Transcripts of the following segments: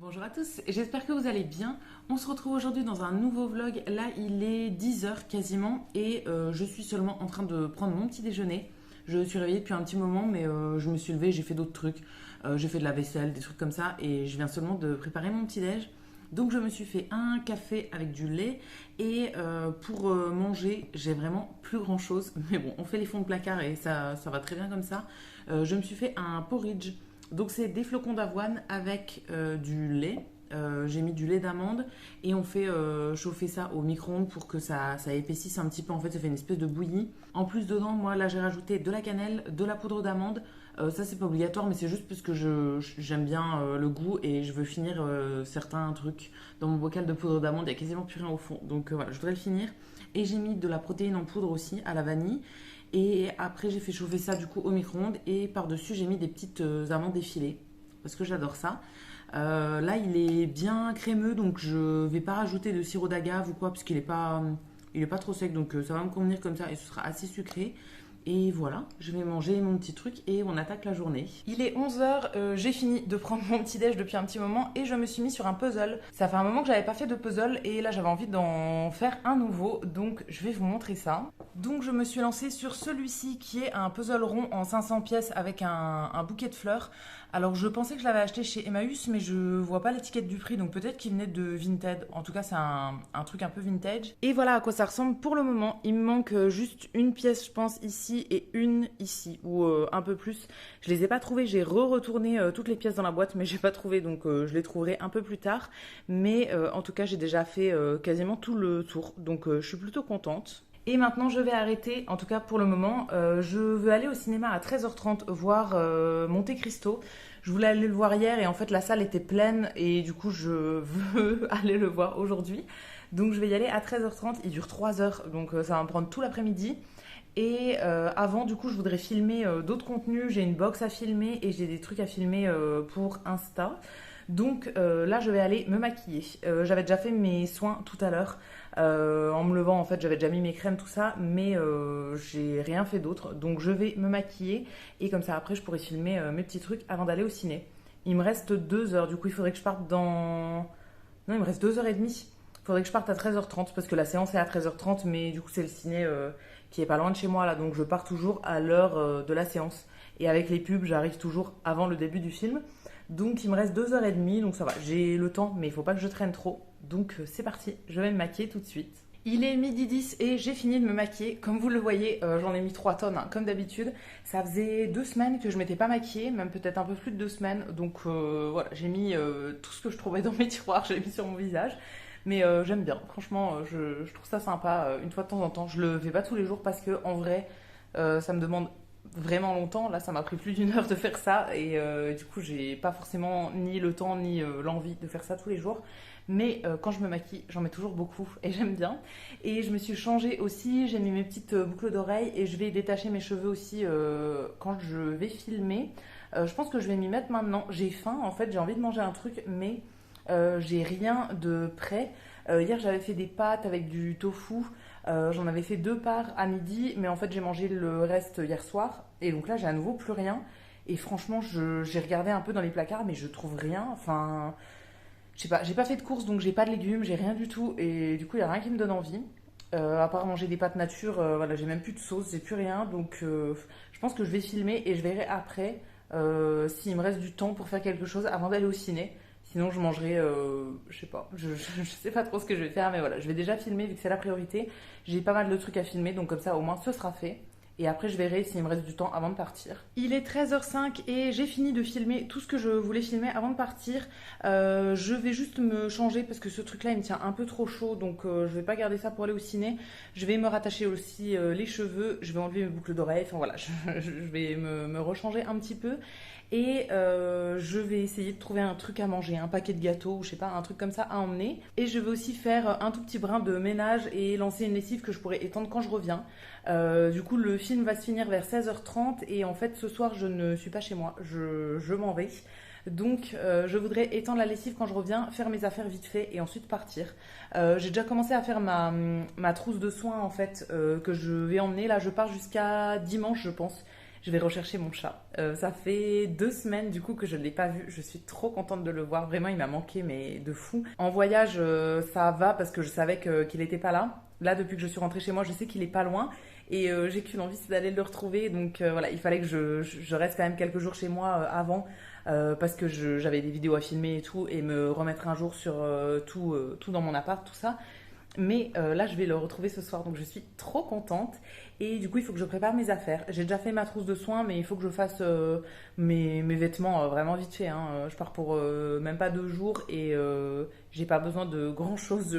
Bonjour à tous, j'espère que vous allez bien. On se retrouve aujourd'hui dans un nouveau vlog. Là, il est 10 h quasiment et je suis seulement en train de prendre mon petit déjeuner. Je suis réveillée depuis un petit moment, mais je me suis levée, j'ai fait d'autres trucs. J'ai fait de la vaisselle, des trucs comme ça et je viens seulement de préparer mon petit déj. Donc je me suis fait un café avec du lait et pour manger, j'ai vraiment plus grand chose. Mais bon, on fait les fonds de placard et ça va très bien comme ça. Je me suis fait un porridge. Donc c'est des flocons d'avoine avec du lait. J'ai mis du lait d'amande et on fait chauffer ça au micro-ondes pour que ça épaississe un petit peu. En fait, ça fait une espèce de bouillie. En plus, dedans, moi, là, j'ai rajouté de la cannelle, de la poudre d'amande. Ça, c'est pas obligatoire, mais c'est juste parce que j'aime bien le goût et je veux finir certains trucs. Dans mon bocal de poudre d'amande, il y a quasiment plus rien au fond. Donc voilà, je voudrais le finir. Et j'ai mis de la protéine en poudre aussi à la vanille. Et après, j'ai fait chauffer ça du coup au micro-ondes. Et par-dessus, j'ai mis des petites amandes effilées. Parce que j'adore ça. Là, il est bien crémeux. Donc, je vais pas rajouter de sirop d'agave ou quoi. Parce il est pas trop sec. Donc, ça va me convenir comme ça. Et ce sera assez sucré. Et voilà, je vais manger mon petit truc et on attaque la journée. Il est 11 h, j'ai fini de prendre mon petit déj depuis un petit moment et je me suis mis sur un puzzle. Ça fait un moment que j'avais pas fait de puzzle et là j'avais envie d'en faire un nouveau, donc je vais vous montrer ça. Donc je me suis lancée sur celui-ci qui est un puzzle rond en 500 pièces avec un bouquet de fleurs. Alors je pensais que je l'avais acheté chez Emmaüs mais je vois pas l'étiquette du prix donc peut-être qu'il venait de Vinted. En tout cas c'est un truc un peu vintage. Et voilà à quoi ça ressemble pour le moment. Il me manque juste une pièce je pense ici et une ici ou un peu plus. Je les ai pas trouvées, j'ai retourné toutes les pièces dans la boîte mais j'ai pas trouvé donc je les trouverai un peu plus tard. Mais en tout cas j'ai déjà fait quasiment tout le tour donc je suis plutôt contente. Et maintenant, je vais arrêter, en tout cas pour le moment. Je veux aller au cinéma à 13h30 voir Monte Cristo. Je voulais aller le voir hier et en fait la salle était pleine et du coup je veux aller le voir aujourd'hui. Donc je vais y aller à 13h30, il dure 3 heures donc ça va me prendre tout l'après-midi. Et avant, du coup, je voudrais filmer d'autres contenus. J'ai une box à filmer et j'ai des trucs à filmer pour Insta. Donc là, je vais aller me maquiller. J'avais déjà fait mes soins tout à l'heure. En me levant, en fait, j'avais déjà mis mes crèmes, tout ça. Mais j'ai rien fait d'autre. Donc je vais me maquiller. Et comme ça, après, je pourrai filmer mes petits trucs avant d'aller au ciné. Il me reste 2 heures. Du coup, il faudrait que je parte dans... Non, il me reste 2 h 30. Il faudrait que je parte à 13h30 parce que la séance est à 13h30. Mais du coup, c'est le ciné qui est pas loin de chez moi là, donc je pars toujours à l'heure de la séance. Et avec les pubs, j'arrive toujours avant le début du film. Donc il me reste 2 h 30, donc ça va, j'ai le temps, mais il faut pas que je traîne trop. Donc c'est parti, je vais me maquiller tout de suite. Il est 12h10 et j'ai fini de me maquiller. Comme vous le voyez, j'en ai mis 3 tonnes, hein, comme d'habitude. Ça faisait 2 semaines que je m'étais pas maquillée, même peut-être un peu plus de 2 semaines. Donc voilà, j'ai mis tout ce que je trouvais dans mes tiroirs, j'ai mis sur mon visage. Mais j'aime bien, franchement, je trouve ça sympa une fois de temps en temps. Je le fais pas tous les jours parce que en vrai, ça me demande vraiment longtemps. Là, ça m'a pris plus d'1 heure de faire ça et du coup, j'ai pas forcément ni le temps ni l'envie de faire ça tous les jours. Mais quand je me maquille, j'en mets toujours beaucoup et j'aime bien. Et je me suis changée aussi, j'ai mis mes petites boucles d'oreilles et je vais détacher mes cheveux aussi quand je vais filmer. Je pense que je vais m'y mettre maintenant. J'ai faim en fait, j'ai envie de manger un truc, mais j'ai rien de prêt. Hier, j'avais fait des pâtes avec du tofu. J'en avais fait 2 parts à midi, mais en fait, j'ai mangé le reste hier soir. Et donc là, j'ai à nouveau plus rien. Et franchement, j'ai regardé un peu dans les placards, mais je trouve rien. Enfin, je sais pas, j'ai pas fait de courses, donc j'ai pas de légumes, j'ai rien du tout. Et du coup, il y a rien qui me donne envie. À part manger des pâtes nature, voilà, j'ai même plus de sauce, j'ai plus rien. Donc, je pense que je vais filmer et je verrai après s'il me reste du temps pour faire quelque chose avant d'aller au ciné. Sinon, je mangerai, je sais pas, je sais pas trop ce que je vais faire, mais voilà, je vais déjà filmer vu que c'est la priorité. J'ai pas mal de trucs à filmer, donc comme ça, au moins, ce sera fait. Et après, je verrai s'il me reste du temps avant de partir. Il est 13h05 et j'ai fini de filmer tout ce que je voulais filmer avant de partir. Je vais juste me changer parce que ce truc-là, il me tient un peu trop chaud, donc je vais pas garder ça pour aller au ciné. Je vais me rattacher aussi les cheveux, je vais enlever mes boucles d'oreilles, enfin voilà, je vais me rechanger un petit peu. Et je vais essayer de trouver un truc à manger, un paquet de gâteaux ou je sais pas, un truc comme ça à emmener. Et je vais aussi faire un tout petit brin de ménage et lancer une lessive que je pourrais étendre quand je reviens. Du coup, le film va se finir vers 16h30 et en fait, ce soir, je ne suis pas chez moi, je m'en vais. Donc, je voudrais étendre la lessive quand je reviens, faire mes affaires vite fait et ensuite partir. J'ai déjà commencé à faire ma trousse de soins en fait que je vais emmener. Là, je pars jusqu'à dimanche, je pense. je vais rechercher mon chat. Ça fait 2 semaines du coup que je ne l'ai pas vu. Je suis trop contente de le voir. Vraiment, il m'a manqué, mais de fou. En voyage, ça va parce que je savais qu'il n'était pas là. Là, depuis que je suis rentrée chez moi, je sais qu'il est pas loin. Et j'ai qu'une envie, c'est d'aller le retrouver. Donc voilà, il fallait que je reste quand même quelques jours chez moi avant. Parce que j'avais des vidéos à filmer et tout. Et me remettre un jour sur tout dans mon appart, tout ça. Mais là, je vais le retrouver ce soir, donc je suis trop contente. Et du coup, il faut que je prépare mes affaires. J'ai déjà fait ma trousse de soins, mais il faut que je fasse mes vêtements vraiment vite fait, hein. Je pars pour même pas 2 jours et j'ai pas besoin de grand chose.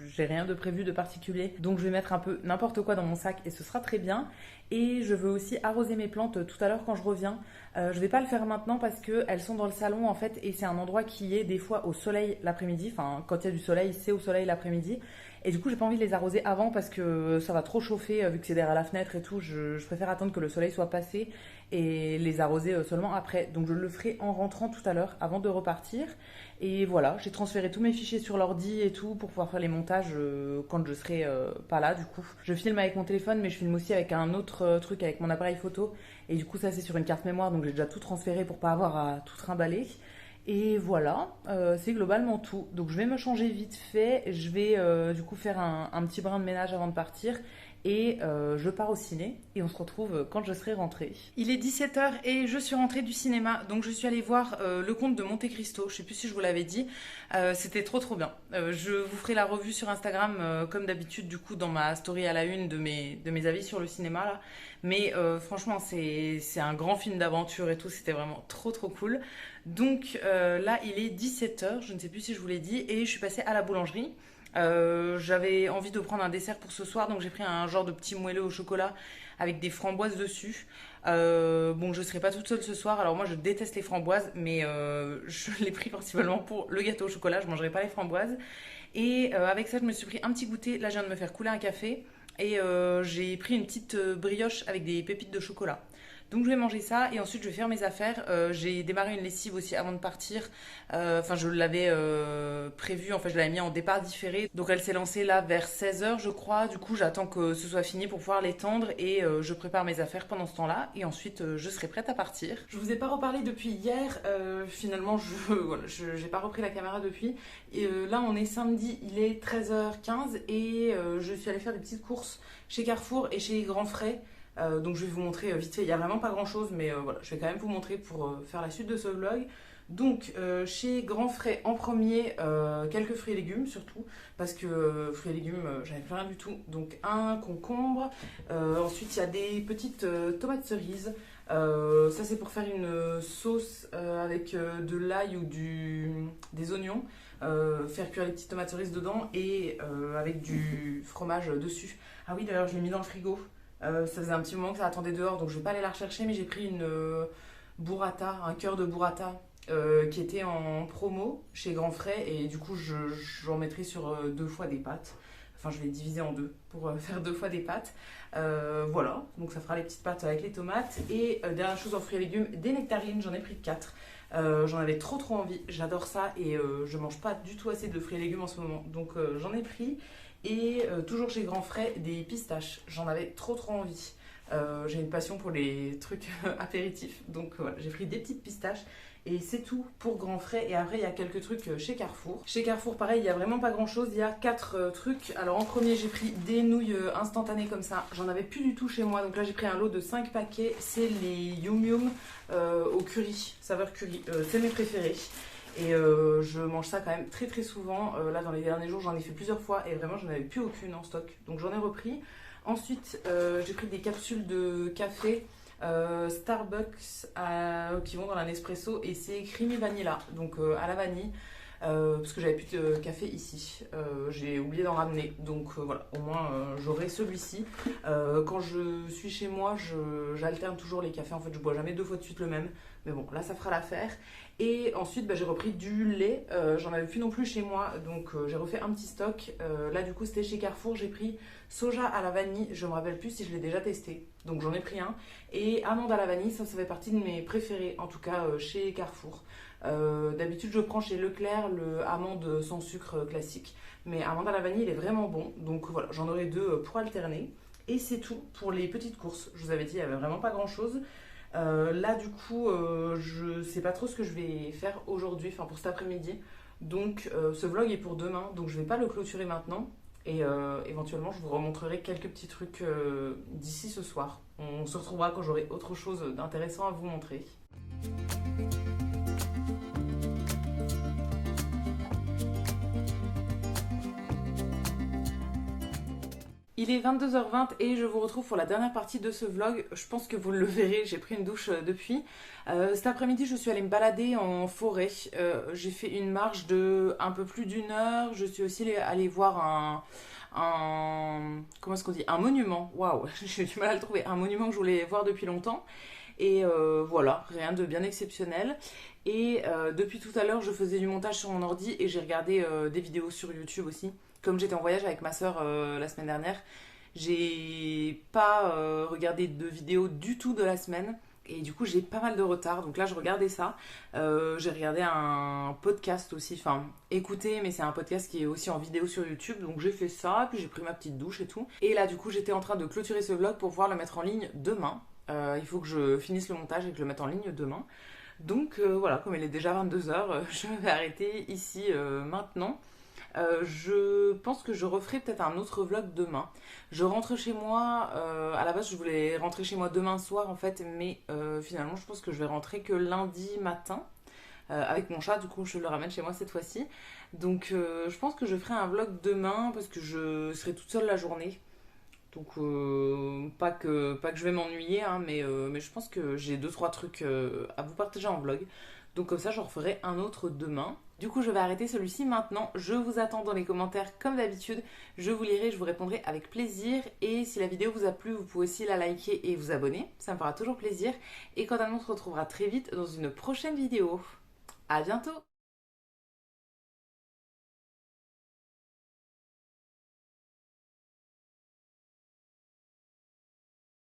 J'ai rien de prévu de particulier. Donc, je vais mettre un peu n'importe quoi dans mon sac et ce sera très bien. Et je veux aussi arroser mes plantes tout à l'heure quand je reviens. Je vais pas le faire maintenant parce qu'elles sont dans le salon en fait et c'est un endroit qui est des fois au soleil l'après-midi. Enfin, quand il y a du soleil, c'est au soleil l'après-midi. Et du coup, j'ai pas envie de les arroser avant parce que ça va trop chauffer vu que c'est derrière la fenêtre et tout. Je préfère attendre que le soleil soit passé et les arroser seulement après. Donc, je le ferai en rentrant tout à l'heure avant de repartir. Et voilà, j'ai transféré tous mes fichiers sur l'ordi et tout pour pouvoir faire les montages quand je serai pas là du coup. Je filme avec mon téléphone, mais je filme aussi avec un autre truc avec mon appareil photo. Et du coup, ça c'est sur une carte mémoire, donc j'ai déjà tout transféré pour pas avoir à tout trimballer. Et voilà, c'est globalement tout. Donc je vais me changer vite fait. Je vais du coup faire un petit brin de ménage avant de partir. Et je pars au ciné et on se retrouve quand je serai rentrée. Il est 17h et je suis rentrée du cinéma. Donc je suis allée voir Le Comte de Monte Cristo. Je sais plus si je vous l'avais dit. C'était trop bien. Je vous ferai la revue sur Instagram comme d'habitude du coup dans ma story à la une de mes avis sur le cinéma là. Mais franchement c'est un grand film d'aventure et tout. C'était vraiment trop cool. Donc là il est 17h. Je ne sais plus si je vous l'ai dit. Et je suis passée à la boulangerie. J'avais envie de prendre un dessert pour ce soir, donc j'ai pris un genre de petit moelleux au chocolat avec des framboises dessus. Bon, je ne serai pas toute seule ce soir, alors moi je déteste les framboises, mais je l'ai pris principalement pour le gâteau au chocolat, je ne mangerai pas les framboises. Et avec ça, je me suis pris un petit goûter. Là, je viens de me faire couler un café et j'ai pris une petite brioche avec des pépites de chocolat. Donc je vais manger ça et ensuite je vais faire mes affaires. J'ai démarré une lessive aussi avant de partir. Enfin je l'avais prévu, en fait je l'avais mis en départ différé. Donc elle s'est lancée là vers 16h je crois. Du coup j'attends que ce soit fini pour pouvoir l'étendre et je prépare mes affaires pendant ce temps-là. Et ensuite je serai prête à partir. Je vous ai pas reparlé depuis hier. Finalement voilà, j'ai pas repris la caméra depuis. Et là on est samedi, il est 13h15 et je suis allée faire des petites courses chez Carrefour et chez Grand Frais. Donc je vais vous montrer vite fait, il n'y a vraiment pas grand chose mais voilà, je vais quand même vous montrer pour faire la suite de ce vlog. Donc chez Grand Frais en premier, quelques fruits et légumes surtout, parce que fruits et légumes j'avais plus rien du tout. Donc un concombre, ensuite il y a des petites tomates cerises, ça c'est pour faire une sauce avec de l'ail ou des oignons, faire cuire les petites tomates cerises dedans et avec du fromage dessus. Ah oui d'ailleurs je l'ai mis dans le frigo. Ça faisait un petit moment que ça attendait dehors, donc je vais pas aller la rechercher, mais j'ai pris une burrata, un cœur de burrata qui était en promo chez Grand Frais et du coup j'en mettrai sur 2 fois des pâtes. Enfin je vais diviser en 2 pour faire 2 fois des pâtes. Voilà, donc ça fera les petites pâtes avec les tomates. Et dernière chose en fruits et légumes, des nectarines, j'en ai pris 4. J'en avais trop envie, j'adore ça et je mange pas du tout assez de fruits et légumes en ce moment, donc j'en ai pris. Et toujours chez Grand Frais, des pistaches. J'en avais trop envie. J'ai une passion pour les trucs apéritifs. Donc voilà, j'ai pris des petites pistaches. Et c'est tout pour Grand Frais. Et après, il y a quelques trucs chez Carrefour. Chez Carrefour, pareil, il n'y a vraiment pas grand chose. Il y a 4 trucs. Alors en premier, j'ai pris des nouilles instantanées comme ça. J'en avais plus du tout chez moi. Donc là, j'ai pris un lot de 5 paquets. C'est les Yum Yum au curry, saveur curry. C'est mes préférés. Et je mange ça quand même très souvent. Là dans les derniers jours j'en ai fait plusieurs fois et vraiment j'en avais plus aucune en stock. Donc j'en ai repris. Ensuite j'ai pris des capsules de café Starbucks qui vont dans la Nespresso et c'est creamy vanilla. Donc à la vanille. Parce que j'avais plus de café ici, j'ai oublié d'en ramener, donc voilà, au moins j'aurai celui-ci. Quand je suis chez moi, j'alterne toujours les cafés, en fait je bois jamais 2 fois de suite le même, mais bon là ça fera l'affaire. Et ensuite j'ai repris du lait, j'en avais plus non plus chez moi, donc j'ai refait un petit stock. Là du coup c'était chez Carrefour, j'ai pris soja à la vanille, je me rappelle plus si je l'ai déjà testé, donc j'en ai pris un. Et amande à la vanille, ça fait partie de mes préférés, en tout cas chez Carrefour. D'habitude je prends chez Leclerc le amande sans sucre classique, mais amande à la vanille il est vraiment bon, donc voilà, j'en aurai 2 pour alterner. Et c'est tout pour les petites courses. Je vous avais dit, il n'y avait vraiment pas grand-chose. Là, du coup, je sais pas trop ce que je vais faire aujourd'hui, enfin pour cet après-midi. Donc, ce vlog est pour demain, donc je vais pas le clôturer maintenant. Et éventuellement, je vous remontrerai quelques petits trucs d'ici ce soir. On se retrouvera quand j'aurai autre chose d'intéressant à vous montrer. Il est 22h20 et je vous retrouve pour la dernière partie de ce vlog. Je pense que vous le verrez, j'ai pris une douche depuis. Cet après-midi, je suis allée me balader en forêt. J'ai fait une marche de un peu plus d'une heure. Je suis aussi allée voir comment est-ce qu'on dit? Un monument. Waouh, j'ai du mal à le trouver. Un monument que je voulais voir depuis longtemps. Et voilà, rien de bien exceptionnel. Et depuis tout à l'heure, je faisais du montage sur mon ordi et j'ai regardé des vidéos sur YouTube aussi. Comme j'étais en voyage avec ma soeur la semaine dernière, j'ai pas regardé de vidéos du tout de la semaine. Et du coup, j'ai pas mal de retard. Donc là, je regardais ça. J'ai regardé un podcast aussi. Enfin, écoutez, mais c'est un podcast qui est aussi en vidéo sur YouTube. Donc j'ai fait ça. Puis j'ai pris ma petite douche et tout. Et là, du coup, j'étais en train de clôturer ce vlog pour pouvoir le mettre en ligne demain. Il faut que je finisse le montage et que je le mette en ligne demain. Donc voilà, comme il est déjà 22h, je vais arrêter ici maintenant. Je pense que je referai peut-être un autre vlog demain. Je rentre chez moi, à la base je voulais rentrer chez moi demain soir en fait, mais finalement je pense que je vais rentrer que lundi matin. Avec mon chat, du coup je le ramène chez moi cette fois-ci. Donc je pense que je ferai un vlog demain parce que je serai toute seule la journée. Donc pas que je vais m'ennuyer, hein, mais je pense que j'ai deux trois trucs à vous partager en vlog. Donc comme ça j'en referai un autre demain. Du coup je vais arrêter celui-ci maintenant. Je vous attends dans les commentaires comme d'habitude. Je vous lirai, je vous répondrai avec plaisir. Et si la vidéo vous a plu, vous pouvez aussi la liker et vous abonner. Ça me fera toujours plaisir. Et quant à nous, on se retrouvera très vite dans une prochaine vidéo. À bientôt!